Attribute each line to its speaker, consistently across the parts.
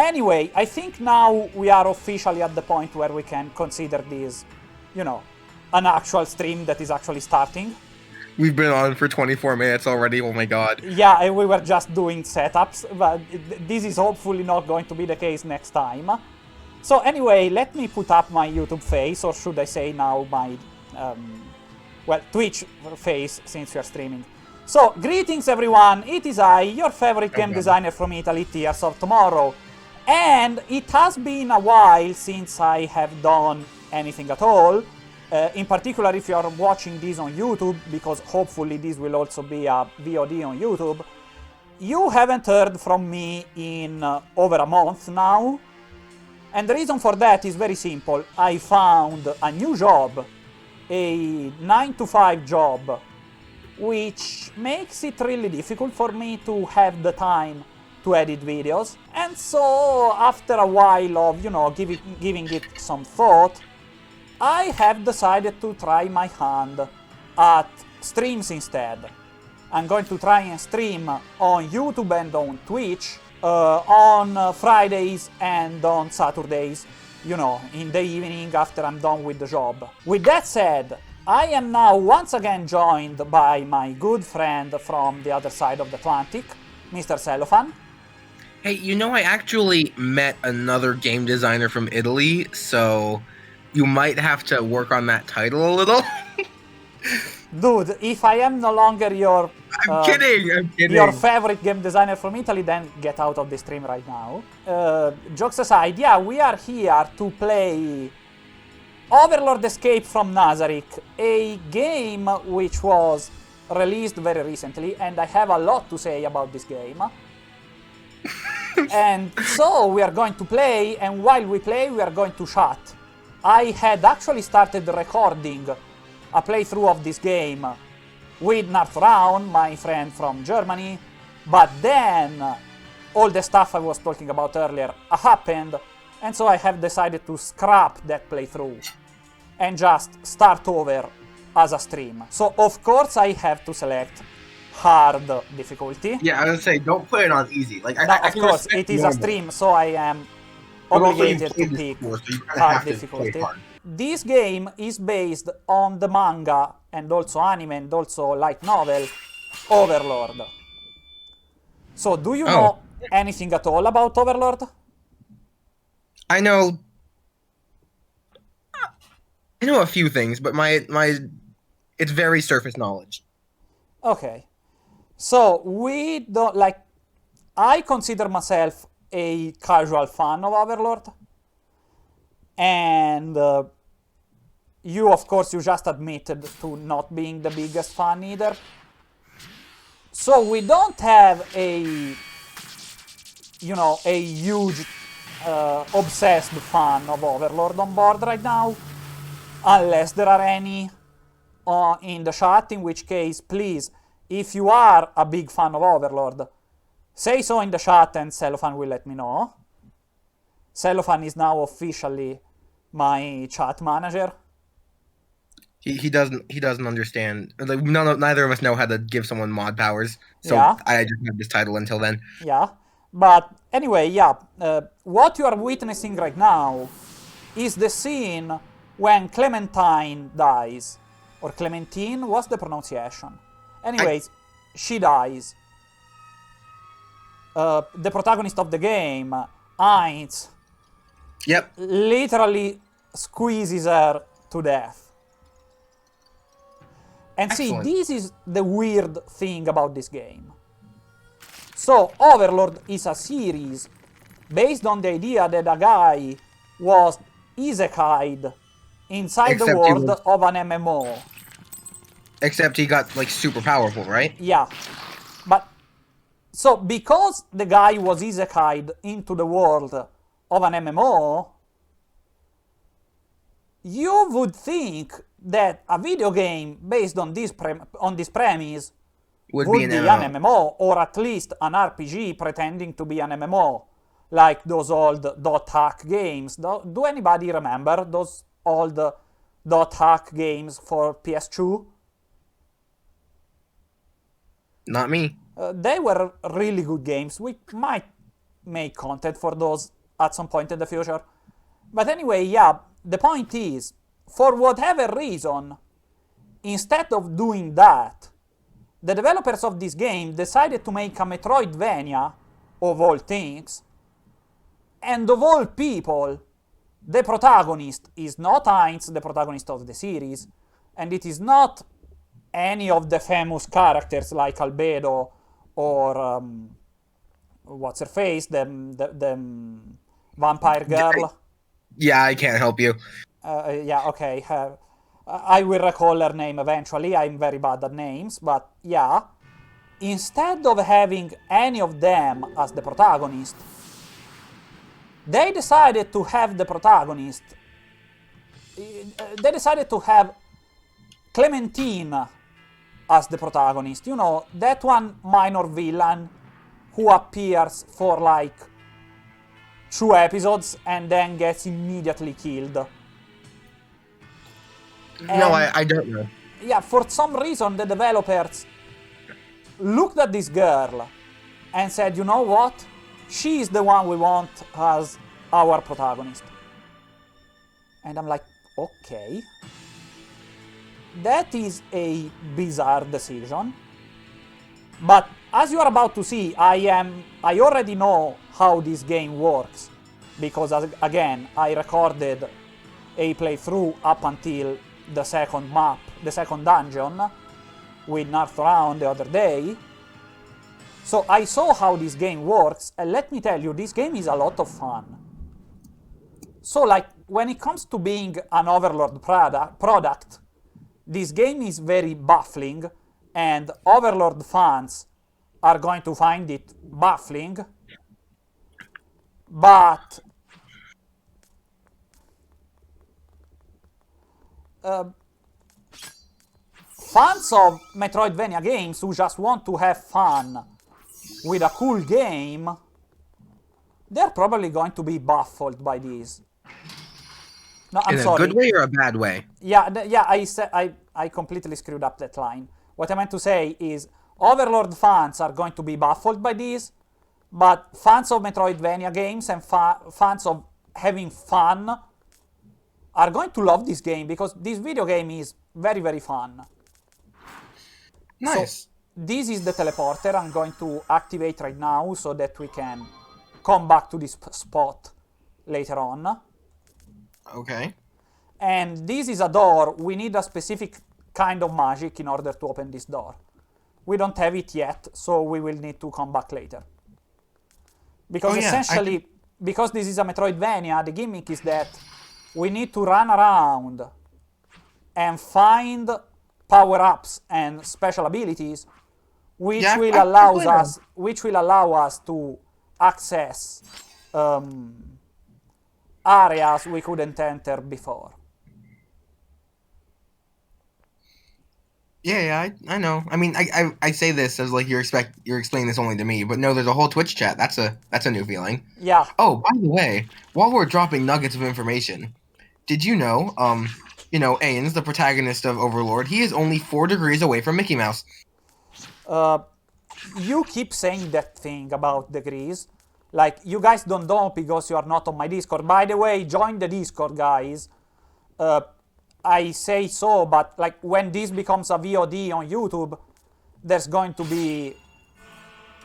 Speaker 1: Anyway, I think now we are officially at the point where we can consider this, an actual stream that is actually starting.
Speaker 2: We've been on for 24 minutes already, oh my god.
Speaker 1: Yeah, and we were just doing setups, but this is hopefully not going to be the case next time. So anyway, let me put up my YouTube face, or should I say now my, Twitch face, since we are streaming. So, greetings everyone, it is I, your favorite game designer from Italy, Tears of Tomorrow. And it has been a while since I have done anything at all. In particular, if you are watching this on YouTube, because hopefully this will also be a VOD on YouTube, you haven't heard from me in over a month now. And the reason for that is very simple. I found a new job, a 9-to-5 job, which makes it really difficult for me to have the time to edit videos. And so, after a while of, giving it some thought, I have decided to try my hand at streams instead. I'm going to try and stream on YouTube and on Twitch on Fridays and on Saturdays, in the evening after I'm done with the job. With that said, I am now once again joined by my good friend from the other side of the Atlantic, Mr. Cellophane.
Speaker 2: Hey, I actually met another game designer from Italy, so you might have to work on that title a little.
Speaker 1: Dude, if I am no longer your...
Speaker 2: I'm kidding!
Speaker 1: Your favorite game designer from Italy, then get out of the stream right now. Jokes aside, yeah, we are here to play Overlord Escape from Nazarick, a game which was released very recently, and I have a lot to say about this game. And so we are going to play, and while we play, we are going to chat. I had actually started recording a playthrough of this game with Narthrown, my friend from Germany, but then all the stuff I was talking about earlier happened, and so I have decided to scrap that playthrough and just start over as a stream. So of course I have to select hard difficulty.
Speaker 2: Yeah, I would say don't put it on easy. Like,
Speaker 1: of course, it is a stream, so I am obligated to pick hard difficulty. This game is based on the manga and also anime and also light novel Overlord. So, do you know anything at all about Overlord?
Speaker 2: I know a few things, but it's very surface knowledge.
Speaker 1: Okay. So, we don't, I consider myself a casual fan of Overlord. And you, of course, you just admitted to not being the biggest fan either. So we don't have a huge obsessed fan of Overlord on board right now. Unless there are any in the chat, in which case, please, if you are a big fan of Overlord, say so in the chat and Cellophane will let me know. Cellophane is now officially my chat manager.
Speaker 2: He doesn't understand. Like, neither of us know how to give someone mod powers, so
Speaker 1: yeah.
Speaker 2: I just have this title until then.
Speaker 1: Yeah, but anyway, yeah. What you are witnessing right now is the scene when Clementine dies. Or Clementine, what's the pronunciation? Anyways, she dies. The protagonist of the game, Heinz, literally squeezes her to death. And
Speaker 2: Excellent.
Speaker 1: See, this is the weird thing about this game. So, Overlord is a series based on the idea that a guy was isekai'd inside the world of an MMO.
Speaker 2: Except he got, super powerful, right?
Speaker 1: Yeah. But, so, because the guy was isekai'd into the world of an MMO, you would think that a video game based on this premise would be an MMO, or at least an RPG pretending to be an MMO, like those old .hack games. Do anybody remember those old .hack games for PS2?
Speaker 2: Not me.
Speaker 1: They were really good games. We might make content for those at some point in the future. But anyway, yeah, the point is, for whatever reason, instead of doing that, the developers of this game decided to make a Metroidvania, of all things, and of all people, the protagonist is not Heinz, the protagonist of the series, and it is not any of the famous characters like Albedo or what's her face, the vampire girl.
Speaker 2: Yeah, I can't help you.
Speaker 1: Yeah, okay. I will recall her name eventually. I'm very bad at names, but yeah. Instead of having any of them as the protagonist, they decided to have the protagonist. They decided to have Clementine as the protagonist. You know, that one minor villain who appears for like 2 episodes and then gets immediately killed.
Speaker 2: No, I don't know.
Speaker 1: Yeah, for some reason the developers looked at this girl and said, you know what? She is the one we want as our protagonist. And I'm like, okay. That is a bizarre decision. But as you are about to see, I already know how this game works. Because again, I recorded a playthrough up until the second map, the second dungeon with North Round the other day. So I saw how this game works, and let me tell you, this game is a lot of fun. So like, when it comes to being an Overlord product, this game is very baffling, and Overlord fans are going to find it baffling. But fans of Metroidvania games who just want to have fun with a cool game, they're probably going to be baffled by this. No, I'm sorry.
Speaker 2: In a good way or a bad way?
Speaker 1: Yeah, I completely screwed up that line. What I meant to say is, Overlord fans are going to be baffled by this, but fans of Metroidvania games and fans of having fun are going to love this game, because this video game is very, very fun.
Speaker 2: Nice.
Speaker 1: So, this is the teleporter I'm going to activate right now so that we can come back to this spot later on.
Speaker 2: Okay.
Speaker 1: And this is a door. We need a specific kind of magic in order to open this door. We don't have it yet, so we will need to come back later. Because essentially, because this is a Metroidvania, the gimmick is that we need to run around and find power-ups and special abilities which will allow us to access areas we couldn't enter before.
Speaker 2: Yeah, I know. I mean, I say this as like you're explaining this only to me, but no, there's a whole Twitch chat. That's a new feeling.
Speaker 1: Yeah.
Speaker 2: Oh, by the way, while we're dropping nuggets of information, did you know, Ains, the protagonist of Overlord, he is only 4 degrees away from Mickey Mouse.
Speaker 1: You keep saying that thing about degrees. Like, you guys don't know because you are not on my Discord. By the way, join the Discord, guys. I say so, but like when this becomes a VOD on YouTube, there's going to be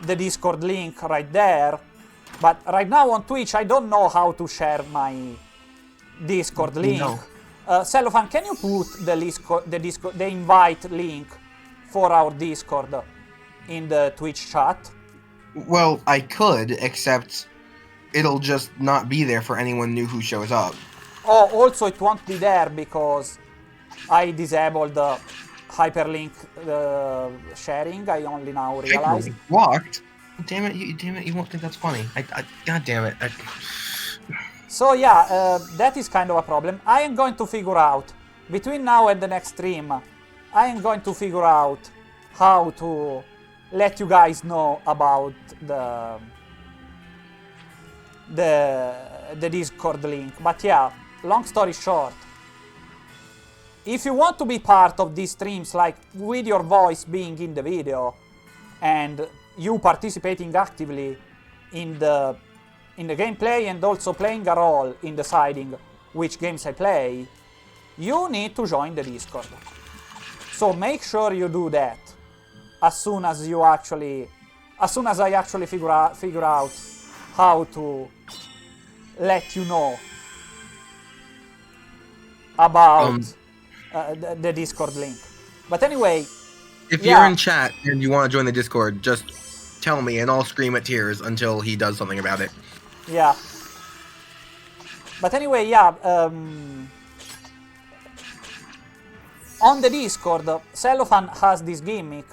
Speaker 1: the Discord link right there. But right now on Twitch, I don't know how to share my Discord link.
Speaker 2: No.
Speaker 1: Cellophane, can you put the invite link for our Discord in the Twitch chat?
Speaker 2: Well, I could, except it'll just not be there for anyone new who shows up.
Speaker 1: Oh, also it won't be there because I disabled the hyperlink sharing. I only now realized.
Speaker 2: Blocked? Damn it! You won't think that's funny. God damn it!
Speaker 1: So yeah, that is kind of a problem. I am going to figure out between now and the next stream. I am going to figure out how to let you guys know about the Discord link. But yeah, long story short, if you want to be part of these streams, like with your voice being in the video and you participating actively in the in the gameplay and also playing a role in deciding which games I play, you need to join the Discord. So make sure you do that as soon as I actually figure out how to let you know about the Discord link. But anyway,
Speaker 2: if you're in chat and you want to join the Discord, just tell me and I'll scream at Tears until he does something about it.
Speaker 1: Yeah. But anyway, on the Discord, Cellophane has this gimmick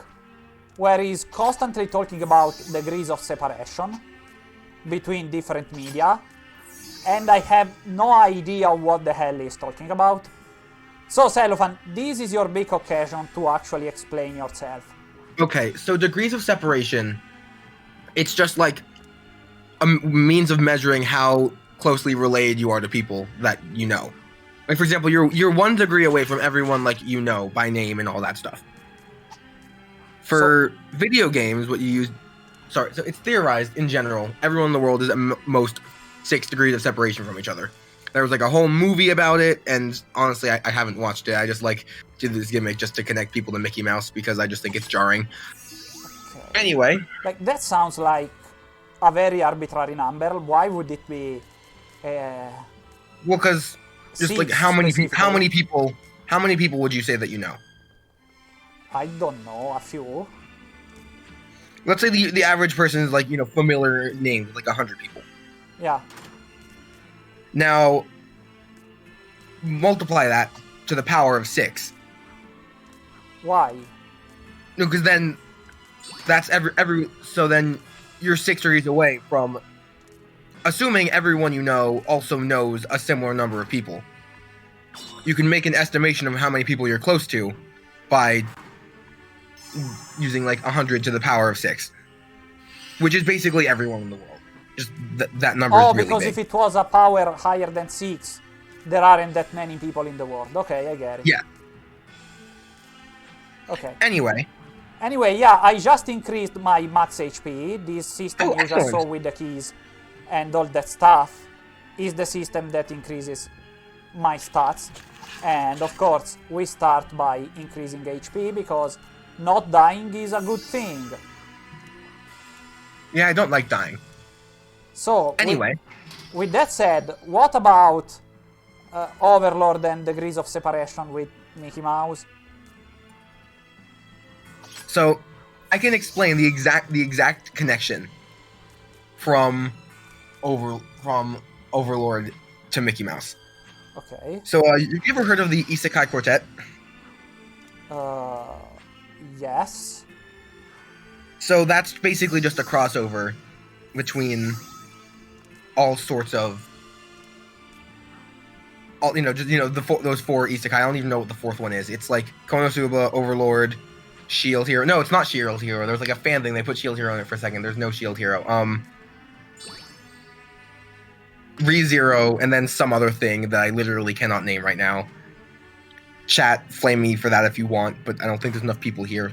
Speaker 1: where he's constantly talking about degrees of separation between different media, and I have no idea what the hell he's talking about. So Cellophane, this is your big occasion to actually explain yourself.
Speaker 2: Okay, so degrees of separation, it's just like a means of measuring how closely related you are to people that you know. Like, for example, you're 1 degree away from everyone, like, you know, by name and all that stuff. For video games, what you use... Sorry, so it's theorized, in general, everyone in the world is at most 6 degrees of separation from each other. There was, like, a whole movie about it, and honestly, I haven't watched it. I just, like, did this gimmick just to connect people to Mickey Mouse, because I just think it's jarring. Okay. Anyway.
Speaker 1: Like, that sounds like a very arbitrary number. Why would it be...
Speaker 2: Well, because... Just like how many people would you say that you know?
Speaker 1: I don't know, a few.
Speaker 2: Let's say the average person is like, you know, familiar names, like 100 people.
Speaker 1: Yeah.
Speaker 2: Now multiply that to the power of 6.
Speaker 1: Why?
Speaker 2: No, because then that's so then you're 6 degrees away from, assuming everyone you know also knows a similar number of people. You can make an estimation of how many people you're close to by using like 100 to the power of 6, which is basically everyone in the world. Just that number is really big.
Speaker 1: Oh, because if it was a power higher than 6, there aren't that many people in the world. Okay, I get it.
Speaker 2: Yeah.
Speaker 1: Okay.
Speaker 2: Anyway,
Speaker 1: yeah, I just increased my max HP. This system you just saw with the keys and all that stuff is the system that increases my stats. And of course, we start by increasing HP because not dying is a good thing.
Speaker 2: Yeah, I don't like dying.
Speaker 1: So,
Speaker 2: anyway,
Speaker 1: with that said, what about Overlord and degrees of separation with Mickey Mouse?
Speaker 2: So, I can explain the exact connection from Overlord to Mickey Mouse.
Speaker 1: Okay.
Speaker 2: So, you ever heard of the Isekai Quartet?
Speaker 1: Yes.
Speaker 2: So that's basically just a crossover between all sorts of, those 4 Isekai. I don't even know what the 4th one is. It's like Konosuba, Overlord, Shield Hero. No, it's not Shield Hero. There's like a fan thing. They put Shield Hero on it for a second. There's no Shield Hero. ReZero, and then some other thing that I literally cannot name right now. Chat, flame me for that if you want, but I don't think there's enough people here.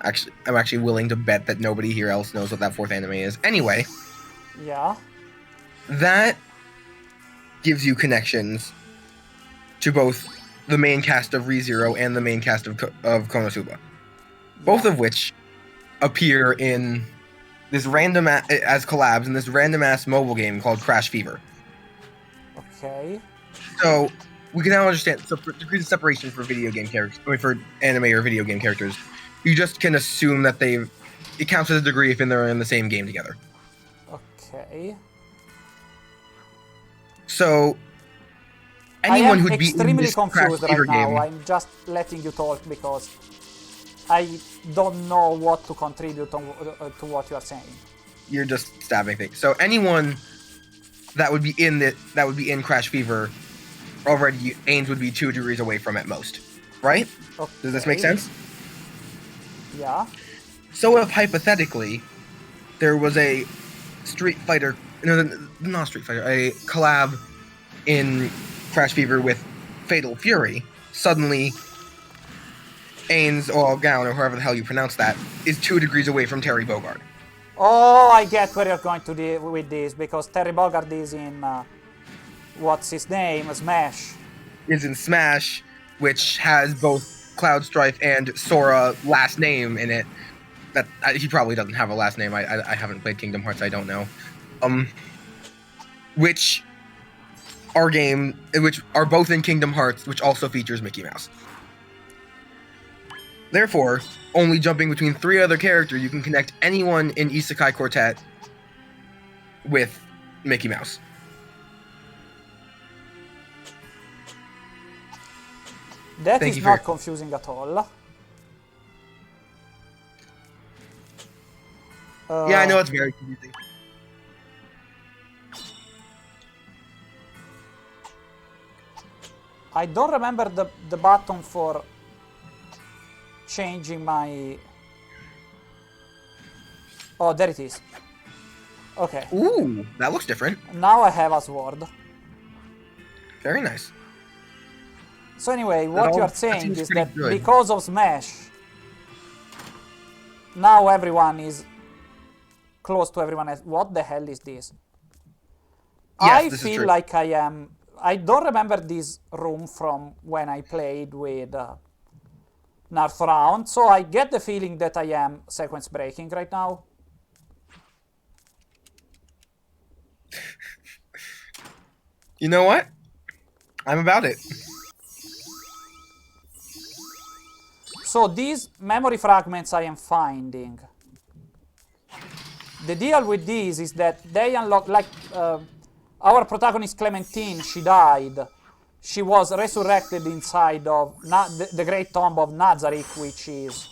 Speaker 2: Actually, I'm actually willing to bet that nobody here else knows what that 4th anime is. Anyway.
Speaker 1: Yeah.
Speaker 2: That gives you connections to both the main cast of ReZero and the main cast of Konosuba. Both of which appear in this random as collabs in this random ass mobile game called Crash Fever.
Speaker 1: Okay.
Speaker 2: So we can now understand. So for degrees of separation for video game characters, for anime or video game characters, you just can assume that it counts as a degree if they're in the same game together.
Speaker 1: Okay.
Speaker 2: So anyone who'd be
Speaker 1: extremely confused right now. I'm just letting you talk because I don't know what to contribute to what you are saying.
Speaker 2: You're just stabbing things. So anyone that would be in Crash Fever already, Ains would be 2 degrees away from at most, right? Okay. Does this make sense?
Speaker 1: Yeah.
Speaker 2: So if hypothetically there was a a collab in Crash Fever with Fatal Fury, suddenly Ains or Gown or whoever the hell you pronounce that is 2 degrees away from Terry Bogard.
Speaker 1: Oh, I get where you're going to with this, because Terry Bogard is in, what's his name, Smash.
Speaker 2: Is in Smash, which has both Cloud Strife and Sora last name in it. That he probably doesn't have a last name. I haven't played Kingdom Hearts. I don't know. Which are both in Kingdom Hearts, which also features Mickey Mouse. Therefore, only jumping between 3 other characters, you can connect anyone in Isekai Quartet with Mickey Mouse.
Speaker 1: That is not confusing at all.
Speaker 2: Yeah, I know it's very confusing.
Speaker 1: I don't remember the button for changing my... Oh, there it is. Okay.
Speaker 2: Ooh, that looks different.
Speaker 1: Now I have a sword.
Speaker 2: Very nice.
Speaker 1: So anyway, what you are saying is that
Speaker 2: good.
Speaker 1: Because of Smash, now everyone is close to everyone else. What the hell is this?
Speaker 2: Yes,
Speaker 1: I feel like I am... I don't remember this room from when I played with North Round, so I get the feeling that I am sequence breaking right now.
Speaker 2: You know what? I'm about it.
Speaker 1: So these memory fragments I am finding. The deal with these is that they unlock, like our protagonist Clementine, she died. She was resurrected inside of the Great Tomb of Nazarick, which is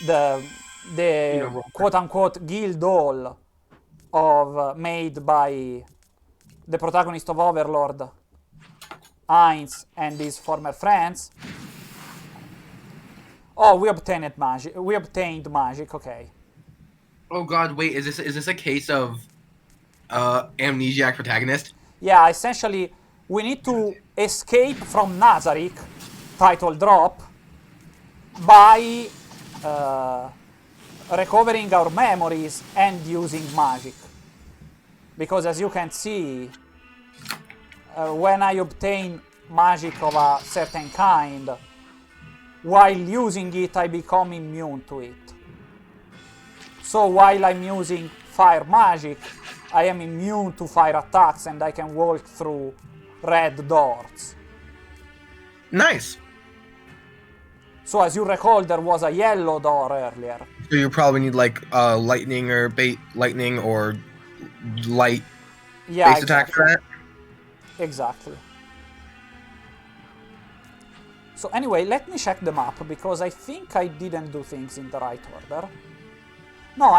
Speaker 1: the quote-unquote guild hall of made by the protagonist of Overlord, Heinz, and his former friends. Oh, we obtained magic. Okay.
Speaker 2: Oh God! Wait, is this a case of amnesiac protagonist?
Speaker 1: Yeah, essentially, we need to escape from Nazarick, title drop, by recovering our memories and using magic. Because as you can see, when I obtain magic of a certain kind, while using it, I become immune to it. So while I'm using fire magic, I am immune to fire attacks and I can walk through red doors.
Speaker 2: Nice.
Speaker 1: So as you recall, there was a yellow door earlier.
Speaker 2: So you probably need like lightning or light base attack for that.
Speaker 1: Exactly. So anyway, let me check the map because I think I didn't do things in the right order. No,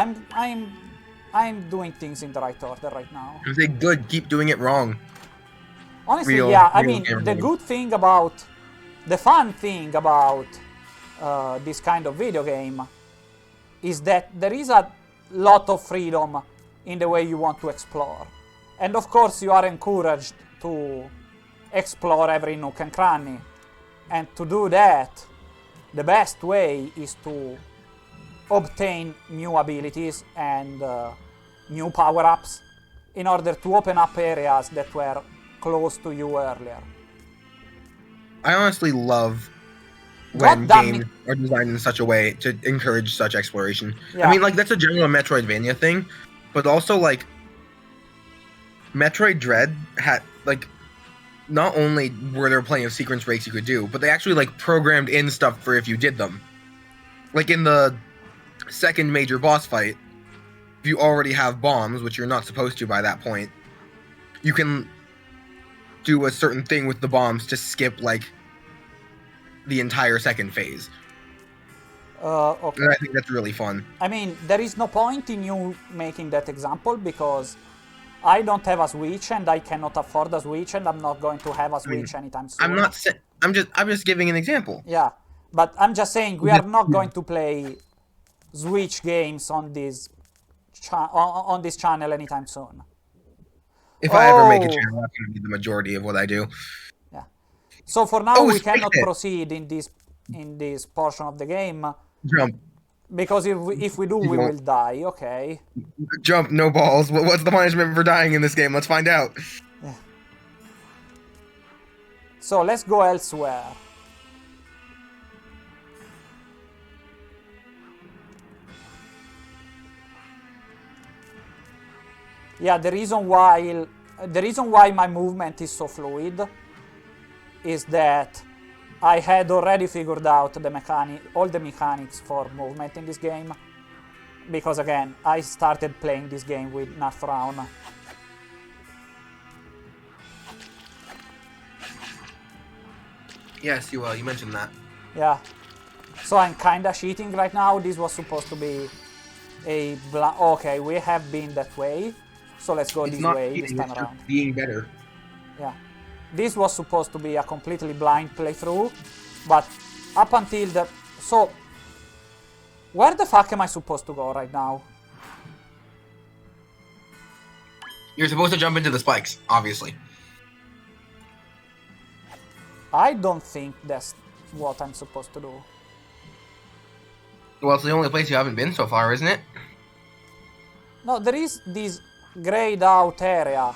Speaker 1: I'm doing things in the right order right now.
Speaker 2: You say good, keep doing it wrong.
Speaker 1: Honestly, I mean, the fun thing about this kind of video game is that there is a lot of freedom in the way you want to explore. And of course, you are encouraged to explore every nook and cranny. And to do that, the best way is to obtain new abilities and new power-ups in order to open up areas that were close to you earlier.
Speaker 2: I honestly love when games are designed in such a way to encourage such exploration. Yeah. I mean, like, that's a general Metroidvania thing, but also, like, Metroid Dread had, like, not only were there plenty of sequence breaks you could do, but they actually, like, programmed in stuff for if you did them. Like, in the second major boss fight, if you already have bombs, which you're not supposed to by that point, you can do a certain thing with the bombs to skip, like, the entire second phase.
Speaker 1: Okay.
Speaker 2: And I think that's really fun.
Speaker 1: I mean, there is no point in you making that example because I don't have a Switch and I cannot afford a Switch and I'm not going to have a Switch anytime soon.
Speaker 2: I'm just giving an example.
Speaker 1: Yeah, but I'm just saying we are not going to play Switch games on this channel anytime soon.
Speaker 2: If I ever make a channel, that's going to be the majority of what I do.
Speaker 1: Yeah. So for now, we cannot proceed in this portion of the game.
Speaker 2: Jump.
Speaker 1: Because if we do, we will die. Okay.
Speaker 2: Jump, no balls. What's the punishment for dying in this game? Let's find out.
Speaker 1: Yeah. So let's go elsewhere. Yeah, the reason why my movement is so fluid is that I had already figured out all the mechanics for movement in this game. Because again, I started playing this game with Nazarick.
Speaker 2: Yes, you mentioned that.
Speaker 1: Yeah. So I'm kinda cheating right now. This was supposed to be a okay, we have been that way. So let's go this way this time around.
Speaker 2: Being better.
Speaker 1: Yeah. This was supposed to be a completely blind playthrough, but up until the... So, where the fuck am I supposed to go right now?
Speaker 2: You're supposed to jump into the spikes, obviously.
Speaker 1: I don't think that's what I'm supposed to do.
Speaker 2: Well, it's the only place you haven't been so far, isn't it?
Speaker 1: No, there is this grayed out area,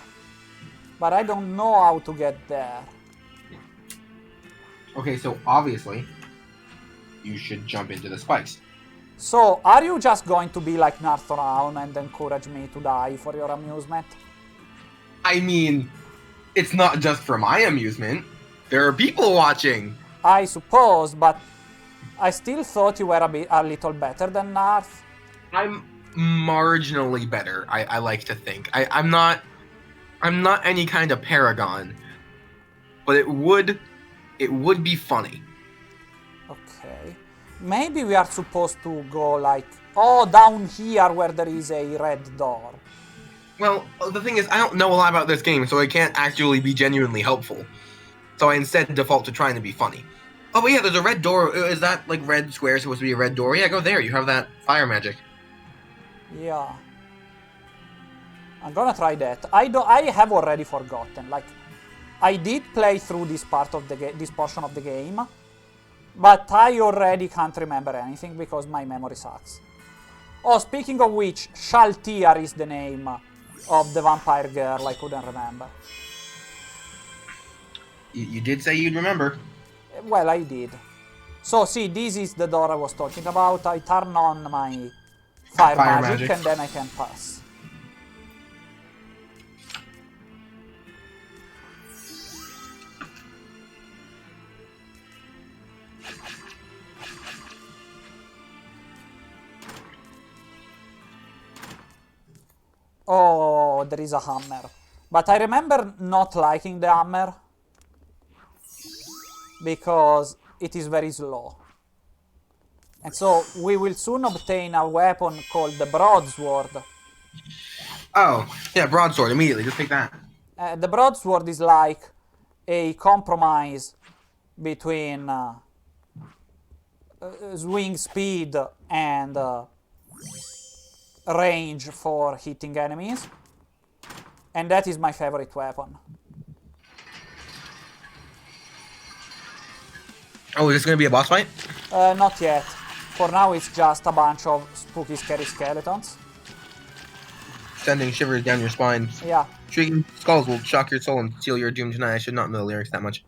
Speaker 1: but I don't know how to get there.
Speaker 2: Okay, so obviously, you should jump into the spikes.
Speaker 1: So, are you just going to be like Nazarick and encourage me to die for your amusement?
Speaker 2: I mean, it's not just for my amusement. There are people watching.
Speaker 1: I suppose, but I still thought you were a little better than Narf.
Speaker 2: I'm marginally better. I like to think. I'm not any kind of paragon, but it would be funny.
Speaker 1: Okay, maybe we are supposed to go like down here where there is a red door.
Speaker 2: Well, the thing is, I don't know a lot about this game, so I can't actually be genuinely helpful. So I instead default to trying to be funny. Oh, but yeah, there's a red door. Is that like red square supposed to be a red door? Yeah, go there. You have that fire magic.
Speaker 1: Yeah, I'm gonna try that. I have already forgotten. Like, I did play through this part of this portion of the game, but I already can't remember anything because my memory sucks. Oh, speaking of which, Shaltir is the name of the vampire girl. I couldn't remember.
Speaker 2: You did say you'd remember.
Speaker 1: Well, I did. So, see, this is the door I was talking about. I turn on my fire magic and then I can pass. Oh, there is a hammer. But I remember not liking the hammer because it is very slow. And so we will soon obtain a weapon called the broadsword.
Speaker 2: Oh, yeah, broadsword, immediately, just pick that.
Speaker 1: The broadsword is like a compromise between swing speed and range for hitting enemies. And that is my favorite weapon.
Speaker 2: Oh, is this going to be a boss fight?
Speaker 1: Not yet. For now it's just a bunch of spooky, scary skeletons.
Speaker 2: Sending shivers down your spine.
Speaker 1: Yeah.
Speaker 2: Shrieking skulls will shock your soul and seal your doom tonight. I should not know the lyrics that much.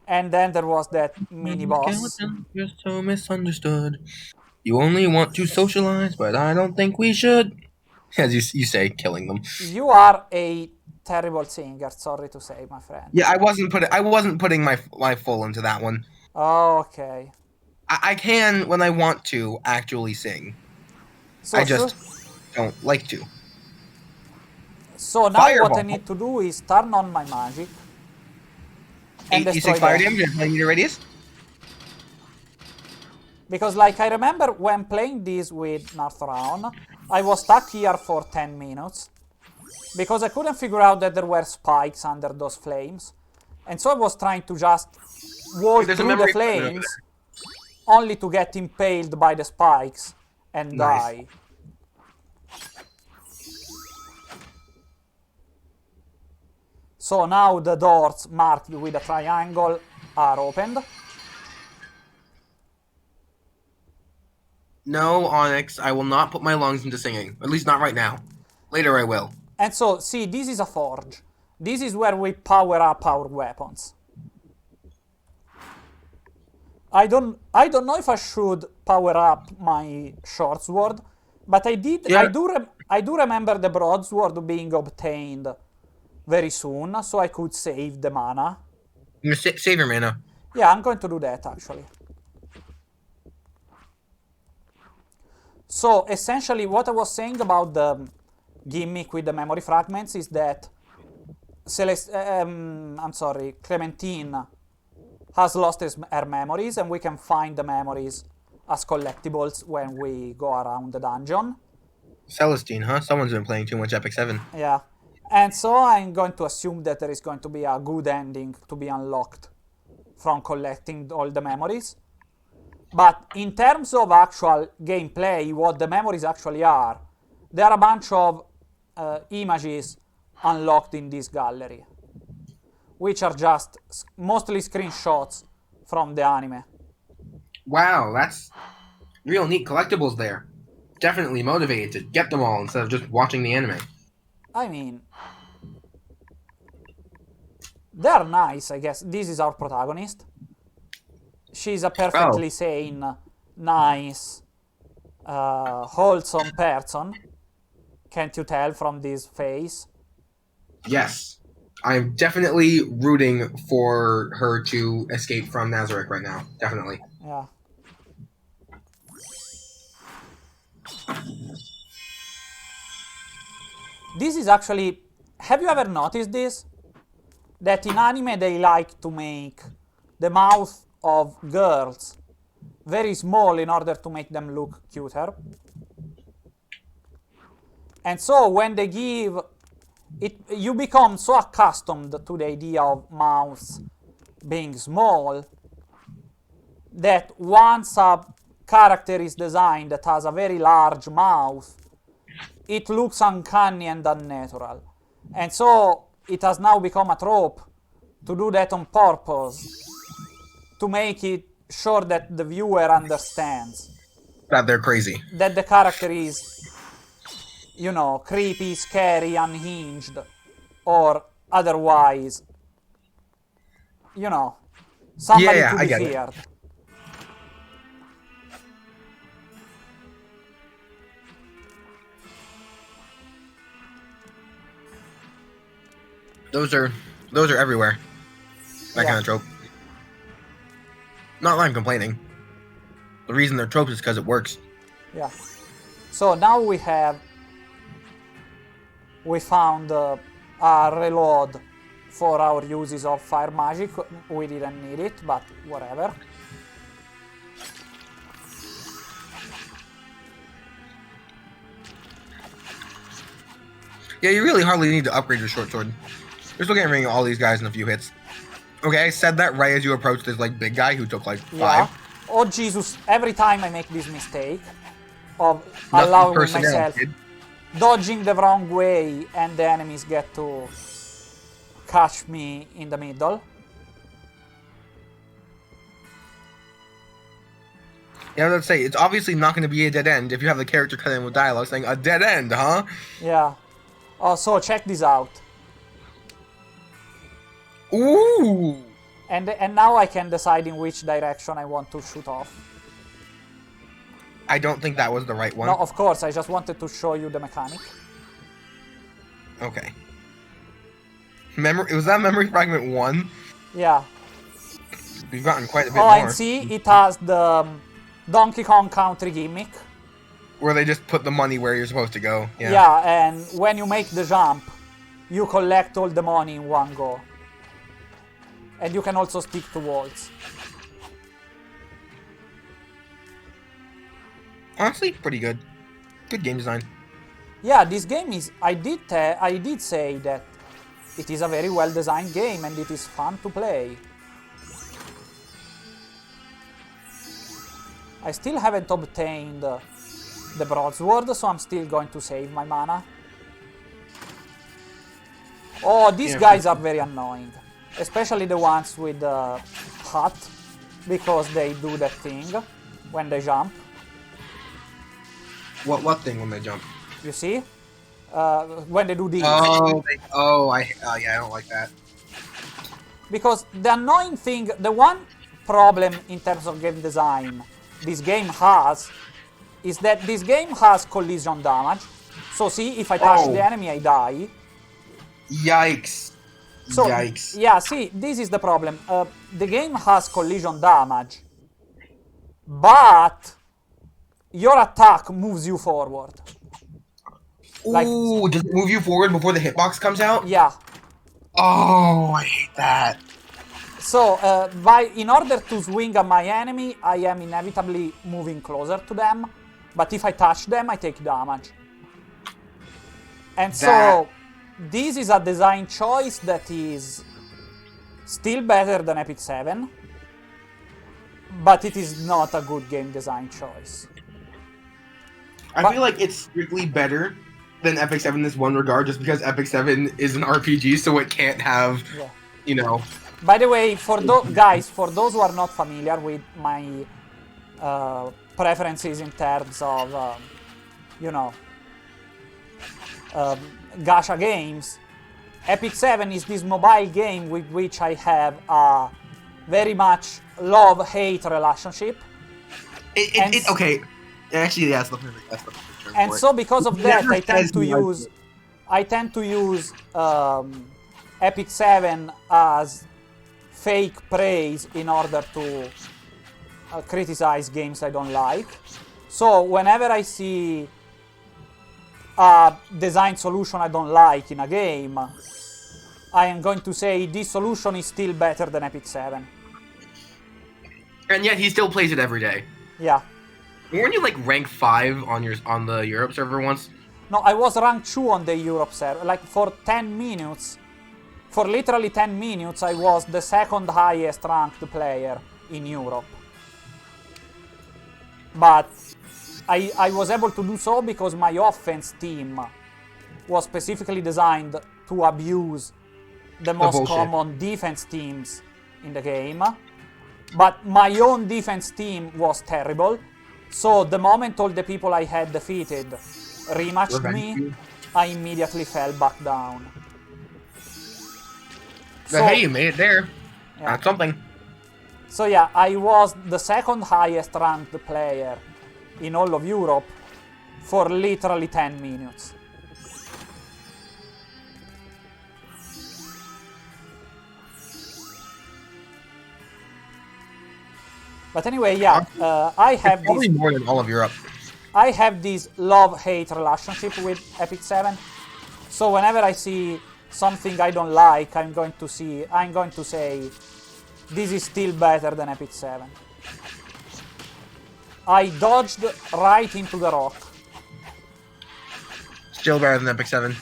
Speaker 1: And then there was that mini-boss.
Speaker 2: You're so misunderstood. You only want to socialize, but I don't think we should. As you say, killing them.
Speaker 1: You are a terrible singer, sorry to say, my friend.
Speaker 2: Yeah, I wasn't putting my full into that one.
Speaker 1: Oh, okay.
Speaker 2: I can, when I want to, actually sing.
Speaker 1: So,
Speaker 2: I just don't like to.
Speaker 1: So now
Speaker 2: Fireball.
Speaker 1: what I need to do is turn on my magic and destroy
Speaker 2: 86 fire
Speaker 1: them.
Speaker 2: damage and 20 meter radius?
Speaker 1: Because, like, I remember when playing this with Nazarick, I was stuck here for 10 minutes. Because I couldn't figure out that there were spikes under those flames. And so I was trying to just walk through the flames, only to get impaled by the spikes and die. So now the doors marked with a triangle are opened.
Speaker 2: No, Onyx, I will not put my lungs into singing. At least not right now. Later I will.
Speaker 1: And so, see, this is a forge. This is where we power up our weapons. I don't know if I should power up my short sword, but I did.
Speaker 2: Yeah.
Speaker 1: I do remember the broadsword being obtained very soon, so I could save the mana.
Speaker 2: You save your mana.
Speaker 1: Yeah, I'm going to do that actually. So essentially, what I was saying about the gimmick with the memory fragments is that Clementine has lost her memories, and we can find the memories as collectibles when we go around the dungeon.
Speaker 2: Celestine, huh? Someone's been playing too much Epic 7.
Speaker 1: Yeah. And so I'm going to assume that there is going to be a good ending to be unlocked from collecting all the memories. But in terms of actual gameplay, what the memories actually are, there are a bunch of images unlocked in this gallery, which are just mostly screenshots from the anime.
Speaker 2: Wow, that's real neat collectibles there. Definitely motivated to get them all instead of just watching the anime.
Speaker 1: I mean, they're nice, I guess. This is our protagonist. She's a perfectly sane, nice, wholesome person. Can't you tell from this face?
Speaker 2: Yes. I'm definitely rooting for her to escape from Nazarick right now. Definitely.
Speaker 1: Yeah. This is actually... Have you ever noticed this? That in anime they like to make the mouth of girls very small in order to make them look cuter. And so when they give it, you become so accustomed to the idea of mouths being small that once a character is designed that has a very large mouth, it looks uncanny and unnatural. And so it has now become a trope to do that on purpose, to make it sure that the viewer understands
Speaker 2: that they're crazy.
Speaker 1: That the character is, you know, creepy, scary, unhinged, or otherwise, you know, somebody to be feared.
Speaker 2: Those are everywhere. That kind of trope. Not that I'm complaining. The reason they're tropes is because it works.
Speaker 1: Yeah. So now we found a reload for our uses of fire magic. We didn't need it, but whatever.
Speaker 2: Yeah, you really hardly need to upgrade your short sword. You're still getting rid of all these guys in a few hits. Okay, I said that right as you approached this like big guy who took like 5.
Speaker 1: Oh Jesus, every time I make this mistake of allowing myself dodging the wrong way and the enemies get to catch me in the middle.
Speaker 2: Yeah, let's say it's obviously not going to be a dead end if you have the character cut in with dialogue saying a dead end, huh?
Speaker 1: Yeah. Oh, so check this out.
Speaker 2: Ooh!
Speaker 1: And now I can decide in which direction I want to shoot off.
Speaker 2: I don't think that was the right one.
Speaker 1: No, of course, I just wanted to show you the mechanic.
Speaker 2: Okay. Was that memory fragment 1?
Speaker 1: Yeah.
Speaker 2: We've gotten quite a bit more.
Speaker 1: Oh, and see, it has the Donkey Kong Country gimmick.
Speaker 2: Where they just put the money where you're supposed to go. Yeah.
Speaker 1: Yeah, and when you make the jump, you collect all the money in one go. And you can also stick to walls.
Speaker 2: Honestly, pretty good. Good game design.
Speaker 1: Yeah, this game is... I did say that it is a very well-designed game and it is fun to play. I still haven't obtained the broadsword, so I'm still going to save my mana. Oh, these guys are very annoying. Especially the ones with the hut, because they do that thing when they jump.
Speaker 2: What thing when they jump?
Speaker 1: You see? When they do this.
Speaker 2: Yeah, I don't like that.
Speaker 1: Because the annoying thing, the one problem in terms of game design this game has is that this game has collision damage. So see, if I touch the enemy, I die.
Speaker 2: Yikes.
Speaker 1: So,
Speaker 2: Yikes.
Speaker 1: yeah, see, this is the problem. The game has collision damage, but your attack moves you forward.
Speaker 2: Ooh, does it move you forward before the hitbox comes out?
Speaker 1: Yeah.
Speaker 2: Oh, I hate that.
Speaker 1: So, in order to swing at my enemy, I am inevitably moving closer to them. But if I touch them, I take damage. And so, this is a design choice that is still better than Epic 7. But it is not a good game design choice.
Speaker 2: I feel like it's strictly better than Epic 7 in this one regard, just because Epic 7 is an RPG, so it can't have, you know...
Speaker 1: By the way, for guys, for those who are not familiar with my preferences in terms of, you know, gacha games, Epic 7 is this mobile game with which I have a very much love-hate relationship.
Speaker 2: Okay, actually, that's the perfect term
Speaker 1: and
Speaker 2: for it.
Speaker 1: so because of that, I tend to use Epic 7 as fake praise in order to criticize games I don't like. So whenever I see a design solution I don't like in a game, I am going to say this solution is still better than Epic 7.
Speaker 2: And yet he still plays it every day.
Speaker 1: Yeah.
Speaker 2: Weren't you like rank 5 on the Europe server once?
Speaker 1: No, I was rank 2 on the Europe server. Like for 10 minutes. For literally 10 minutes, I was the second highest ranked player in Europe. But I was able to do so because my offense team was specifically designed to abuse the most common defense teams in the game. But my own defense team was terrible. So the moment all the people I had defeated rematched me, I immediately fell back down.
Speaker 2: So, hey, you made it there. Yeah. That's something.
Speaker 1: So yeah, I was the second highest ranked player in all of Europe for literally 10 minutes. But anyway, yeah, I have
Speaker 2: probably more than all of Europe.
Speaker 1: I have this love-hate relationship with Epic 7. So whenever I see something I don't like, I'm going to say this is still better than Epic 7. I dodged right into the rock.
Speaker 2: Still better than Epic 7.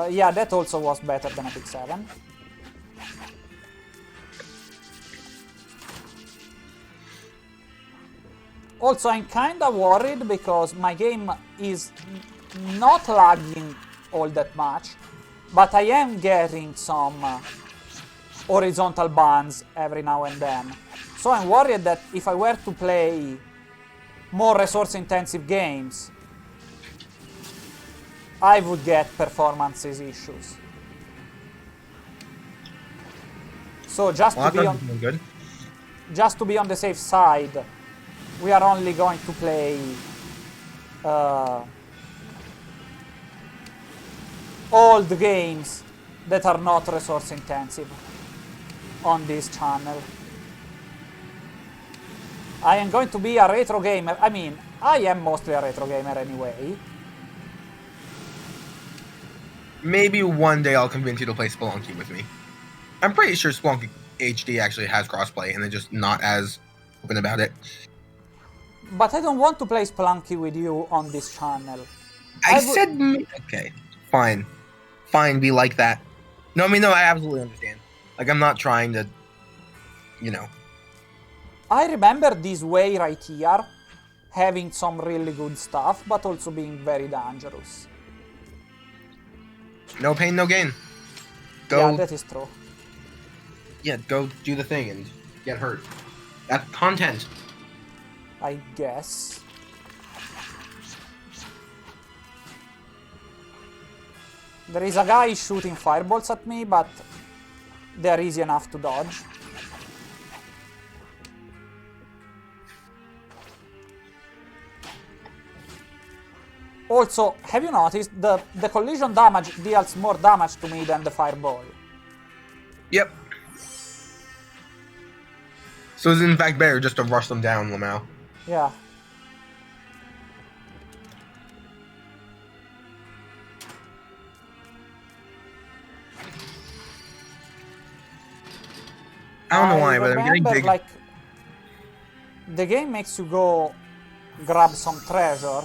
Speaker 1: Yeah, that also was better than Epic 7. Also, I'm kinda worried because my game is not lagging all that much, but I am getting some horizontal bans every now and then. So I'm worried that if I were to play more resource-intensive games, I would get performances issues. So just to be on the safe side, we are only going to play old games that are not resource intensive on this channel. I am going to be a retro gamer. I mean, I am mostly a retro gamer anyway.
Speaker 2: Maybe one day I'll convince you to play Spelunky with me. I'm pretty sure Spelunky HD actually has crossplay, and they're just not as open about it.
Speaker 1: But I don't want to play Spelunky with you on this channel.
Speaker 2: I said... Okay, fine. Fine, be like that. No, I mean, no, I absolutely understand. Like, I'm not trying to... You know.
Speaker 1: I remember this way right here having some really good stuff, but also being very dangerous.
Speaker 2: No pain, no gain. Go...
Speaker 1: Yeah, that is true.
Speaker 2: Yeah, go do the thing and get hurt. That's content.
Speaker 1: I guess. There is a guy shooting fireballs at me, but they're easy enough to dodge. Also, have you noticed the collision damage deals more damage to me than the fireball?
Speaker 2: Yep. So it's in fact better just to rush them down, Lamau.
Speaker 1: Yeah.
Speaker 2: I don't know why, but I'm getting big.
Speaker 1: Like, the game makes you go grab some treasure.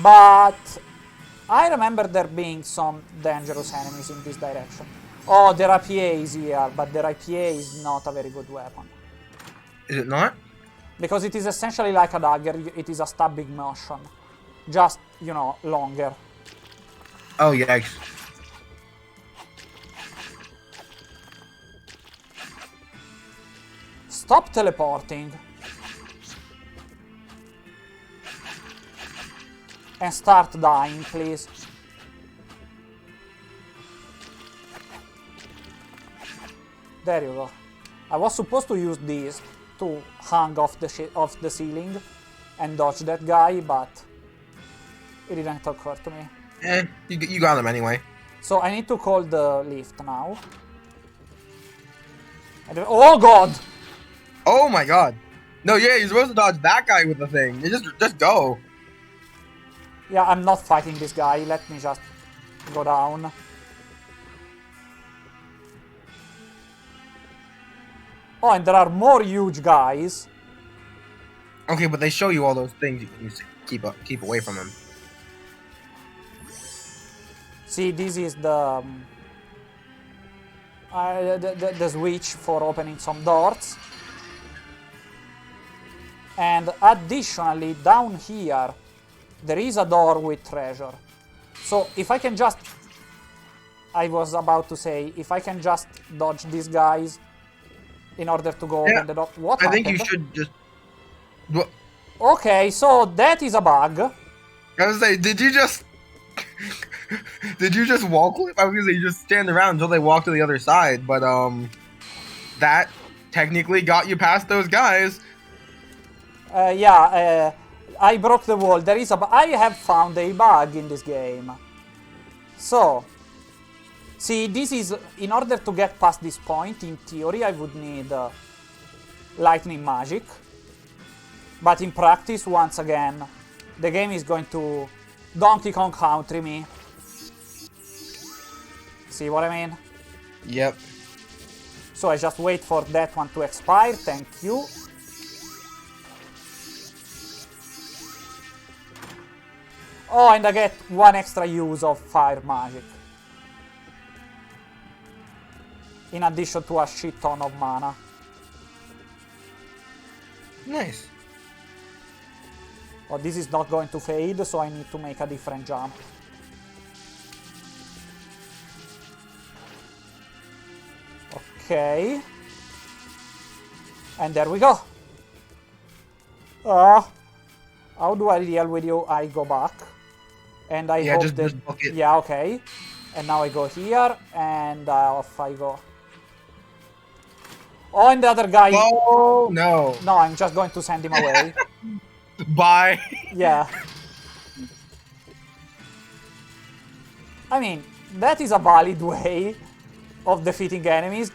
Speaker 1: But I remember there being some dangerous enemies in this direction. Oh, the rapier is here, but the rapier is not a very good weapon.
Speaker 2: Is it not?
Speaker 1: Because it is essentially like a dagger, it is a stabbing motion. Just, you know, longer.
Speaker 2: Oh, yikes.
Speaker 1: Stop teleporting. And start dying, please. There you go. I was supposed to use these to hang off the ceiling and dodge that guy, but it didn't occur to me.
Speaker 2: You got him anyway.
Speaker 1: So I need to call the lift now. Oh god!
Speaker 2: Oh my god. No, yeah, you're supposed to dodge that guy with the thing. You just go.
Speaker 1: Yeah, I'm not fighting this guy. Let me just go down. Oh, and there are more huge guys.
Speaker 2: Okay, but they show you all those things you can keep away from them.
Speaker 1: See, this is the switch for opening some doors. And additionally, down here, there is a door with treasure. So if I can just... I was about to say, if I can just dodge these guys in order to go open the door... What happened?
Speaker 2: I think you should just... What?
Speaker 1: Okay, so that is a bug.
Speaker 2: I was gonna say, did you just... did you just walk? I was gonna say, you just stand around until they walk to the other side, but, that technically got you past those guys.
Speaker 1: I broke the wall. I have found a bug in this game. So, see, this is... In order to get past this point, in theory, I would need lightning magic. But in practice, once again, the game is going to Donkey Kong Country me. See what I mean?
Speaker 2: Yep.
Speaker 1: So I just wait for that one to expire. Thank you. Oh, and I get one extra use of fire magic. In addition to a shit ton of mana.
Speaker 2: Nice.
Speaker 1: Oh, this is not going to fade, so I need to make a different jump. Okay. And there we go. How do I deal with you? I go back. And I hope
Speaker 2: just
Speaker 1: that...
Speaker 2: book it.
Speaker 1: Yeah, okay. And now I go here, and off I go. Oh, and the other guy...
Speaker 2: Oh, no.
Speaker 1: No, I'm just going to send him away.
Speaker 2: Bye.
Speaker 1: Yeah. I mean, that is a valid way of defeating enemies.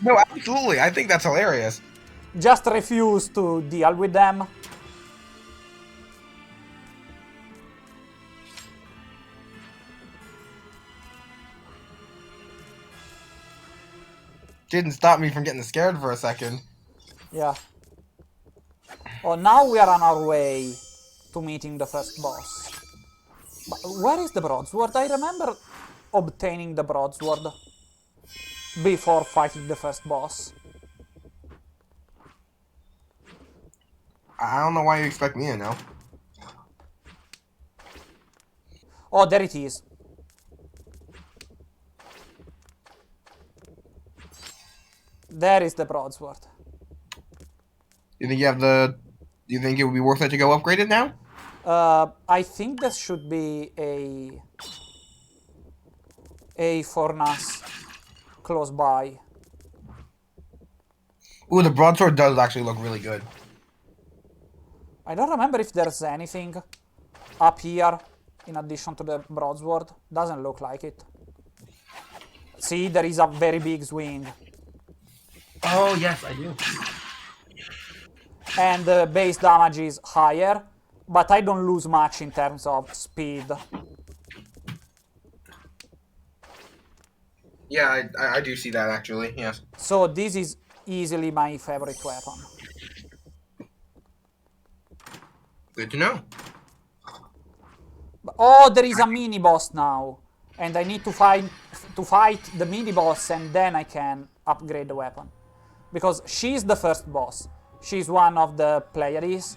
Speaker 2: No, absolutely. I think that's hilarious.
Speaker 1: Just refuse to deal with them.
Speaker 2: Didn't stop me from getting scared for a second.
Speaker 1: Yeah. Oh, now we are on our way to meeting the first boss. But where is the broadsword? I remember obtaining the broadsword before fighting the first boss.
Speaker 2: I don't know why you expect me to know.
Speaker 1: Oh, there it is. There is the broadsword.
Speaker 2: You think you have the... Do you think it would be worth it to go upgrade it now?
Speaker 1: I think there should be a furnace close by.
Speaker 2: Ooh, the broadsword does actually look really good.
Speaker 1: I don't remember if there's anything up here in addition to the broadsword. Doesn't look like it. See, there is a very big swing.
Speaker 2: Oh, yes, I do.
Speaker 1: And the base damage is higher, but I don't lose much in terms of speed.
Speaker 2: Yeah, I do see that, actually, yes.
Speaker 1: So this is easily my favorite weapon.
Speaker 2: Good to know.
Speaker 1: Oh, there is a mini-boss now. And I need to fight the mini-boss, and then I can upgrade the weapon. Because she's the first boss. She's one of the playeries.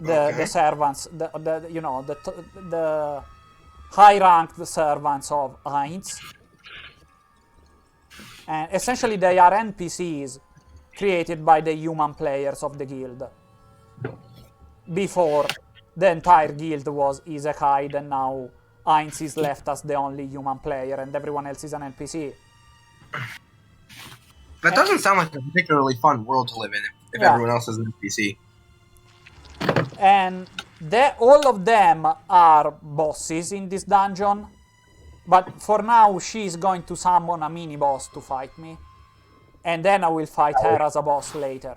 Speaker 1: The servants, the high-ranked servants of Heinz. And essentially they are NPCs created by the human players of the guild. Before, the entire guild was isekai, and now Heinz is left as the only human player and everyone else is an NPC.
Speaker 2: That doesn't sound like a particularly fun world to live in if everyone else is an NPC.
Speaker 1: And all of them are bosses in this dungeon. But for now, she's going to summon a mini-boss to fight me. And then I will fight her as a boss later.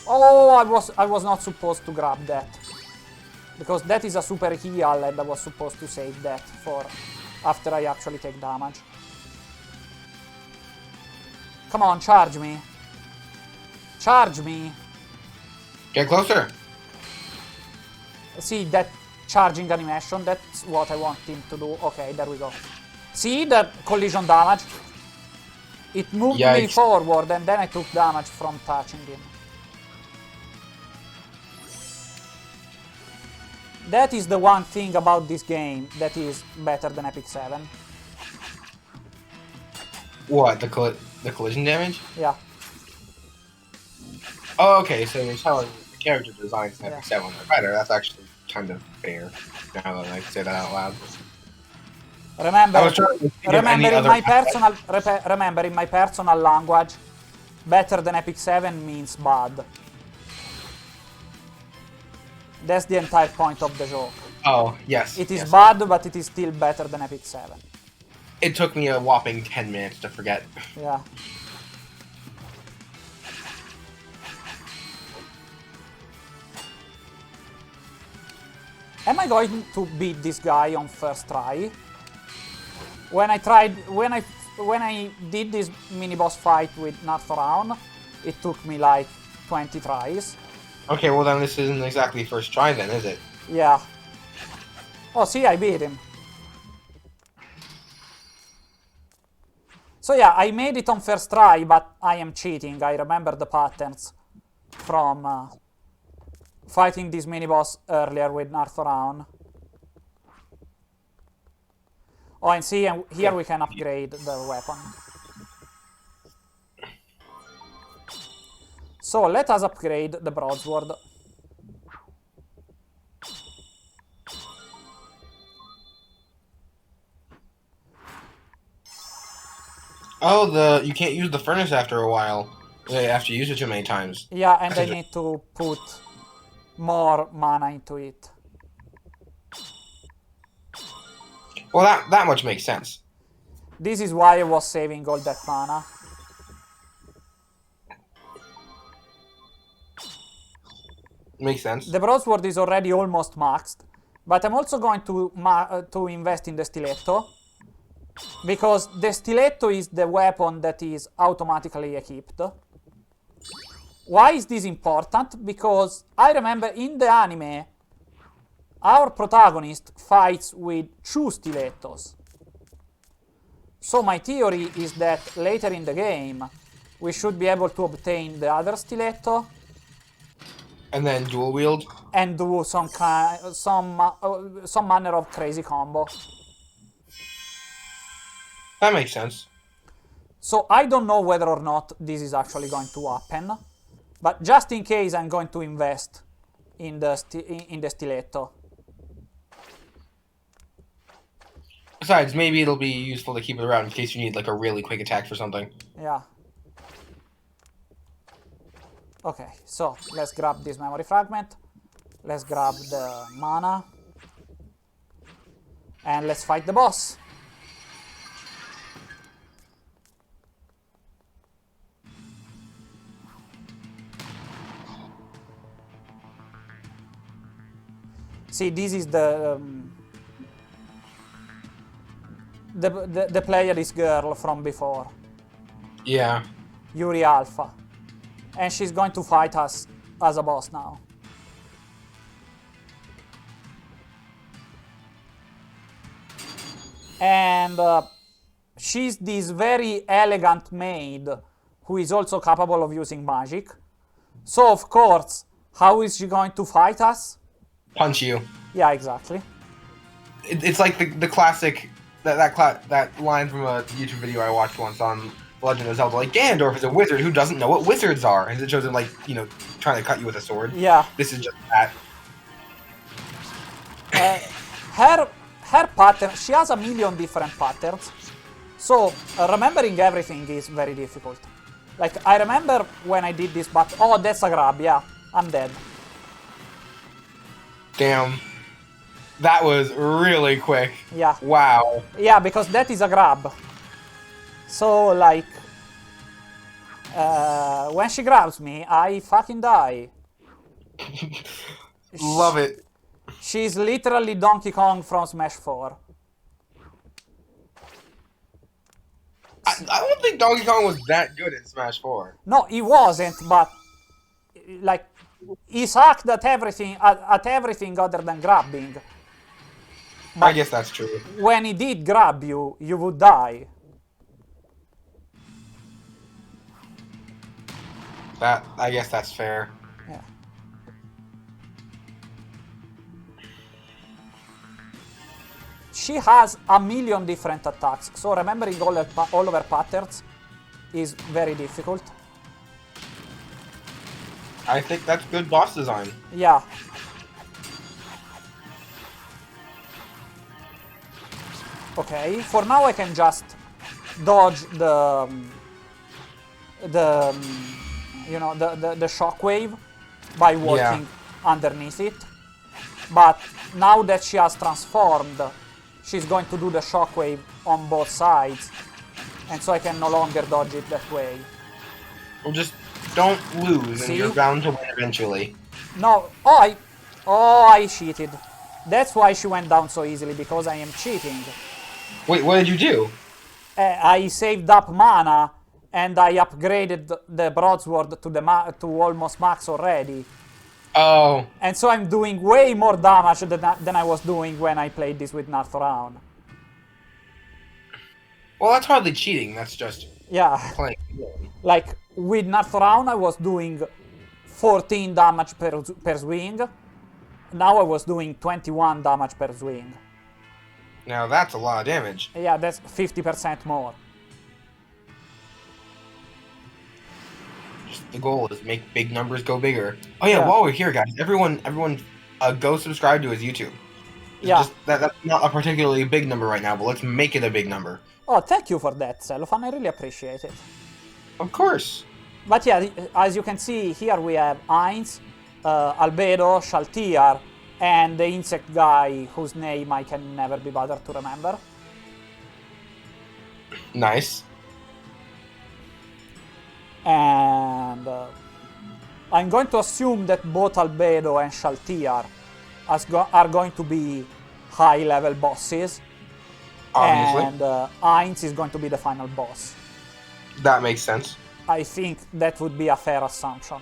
Speaker 1: Oh, I was not supposed to grab that. Because that is a super heal and I was supposed to save that for after I actually take damage. Come on, charge me. Charge me.
Speaker 2: Get closer.
Speaker 1: See that charging animation? That's what I want him to do. Okay, there we go. See the collision damage? It moved me forward and then I took damage from touching him. That is the one thing about this game that is better than Epic 7.
Speaker 2: What, the collision damage?
Speaker 1: Yeah.
Speaker 2: Oh, okay, so you're telling me the character designs in Epic 7 are better. That's actually kind of fair, now that I say that out loud.
Speaker 1: Remember in my personal language, better than Epic 7 means bad. That's the entire point of the joke.
Speaker 2: Oh, yes.
Speaker 1: It is bad, but it is still better than Epic 7.
Speaker 2: It took me a whopping 10 minutes to forget.
Speaker 1: Yeah. Am I going to beat this guy on first try? When I did this mini boss fight with Nathoraun, it took me like 20 tries.
Speaker 2: Okay, well then this isn't exactly first try then, is it?
Speaker 1: Yeah. Oh, see, I beat him. So yeah, I made it on first try, but I am cheating. I remember the patterns from fighting this mini-boss earlier with Nathoraun. Oh, and see, here we can upgrade the weapon. So let us upgrade the broadsword.
Speaker 2: Oh, you can't use the furnace after a while. After you use it too many times.
Speaker 1: Yeah, and I need to put more mana into it.
Speaker 2: Well, that much makes sense.
Speaker 1: This is why I was saving all that mana.
Speaker 2: Makes sense.
Speaker 1: The broadsword is already almost maxed, but I'm also going to invest in the stiletto, because the stiletto is the weapon that is automatically equipped. Why is this important? Because I remember in the anime, our protagonist fights with 2 stilettos. So my theory is that later in the game, we should be able to obtain the other stiletto.
Speaker 2: And then dual wield?
Speaker 1: And do some manner of crazy combo.
Speaker 2: That makes sense.
Speaker 1: So I don't know whether or not this is actually going to happen, but just in case, I'm going to invest in the stiletto.
Speaker 2: Besides, maybe it'll be useful to keep it around in case you need like a really quick attack for something.
Speaker 1: Yeah. Okay, so let's grab this memory fragment. Let's grab the mana. And let's fight the boss. See, this is the player is girl from before.
Speaker 2: Yeah.
Speaker 1: Yuri Alpha. And she's going to fight us as a boss now. And she's this very elegant maid who is also capable of using magic. So, of course, how is she going to fight us?
Speaker 2: Punch you.
Speaker 1: Yeah, exactly.
Speaker 2: It's like the classic that line from a YouTube video I watched once on Legend of Zelda. Like, Ganondorf is a wizard who doesn't know what wizards are, and it shows him like trying to cut you with a sword.
Speaker 1: Yeah.
Speaker 2: This is just that.
Speaker 1: Her pattern, she has a million different patterns. So remembering everything is very difficult. Like, I remember when I did this, but oh, that's a grab. Yeah, I'm dead.
Speaker 2: Damn. That was really quick.
Speaker 1: Yeah.
Speaker 2: Wow.
Speaker 1: Yeah, because that is a grab. So, like, when she grabs me, I fucking die.
Speaker 2: Love it.
Speaker 1: She's literally Donkey Kong from Smash 4.
Speaker 2: I don't think Donkey Kong was that good in Smash 4.
Speaker 1: No, he wasn't, but, like, he sucked at everything other than grabbing. But
Speaker 2: I guess that's true.
Speaker 1: when he did grab you, you would die.
Speaker 2: I guess that's fair.
Speaker 1: Yeah. She has a million different attacks, so remembering all of her patterns is very difficult.
Speaker 2: I think that's good boss design.
Speaker 1: Yeah. Okay, for now I can just dodge the shockwave by walking underneath it. But now that she has transformed, she's going to do the shockwave on both sides, and so I can no longer dodge it that way.
Speaker 2: Well, just don't lose,
Speaker 1: See?
Speaker 2: and you're bound to win eventually.
Speaker 1: No, I cheated. That's why she went down so easily, because I am cheating.
Speaker 2: Wait, what did you do?
Speaker 1: I saved up mana, and I upgraded the broadsword to almost max already.
Speaker 2: Oh.
Speaker 1: And so I'm doing way more damage than I was doing when I played this with Narthrown.
Speaker 2: Well, that's hardly cheating. That's just playing.
Speaker 1: Like, with Narthrown, I was doing 14 damage per swing. Now I was doing 21 damage per swing.
Speaker 2: Now that's a lot of damage.
Speaker 1: Yeah, that's 50% more.
Speaker 2: The goal is make big numbers go bigger. Oh yeah, while we're here, guys, everyone, go subscribe to his YouTube. That's not a particularly big number right now, but let's make it a big number.
Speaker 1: Oh, thank you for that, Cellophane. I really appreciate it.
Speaker 2: Of course.
Speaker 1: But yeah, as you can see here, we have Heinz, Albedo, Shaltier, and the insect guy whose name I can never be bothered to remember.
Speaker 2: Nice.
Speaker 1: And I'm going to assume that both Albedo and Shaltier are going to be high-level bosses.
Speaker 2: Obviously.
Speaker 1: And Heinz is going to be the final boss.
Speaker 2: That makes sense.
Speaker 1: I think that would be a fair assumption.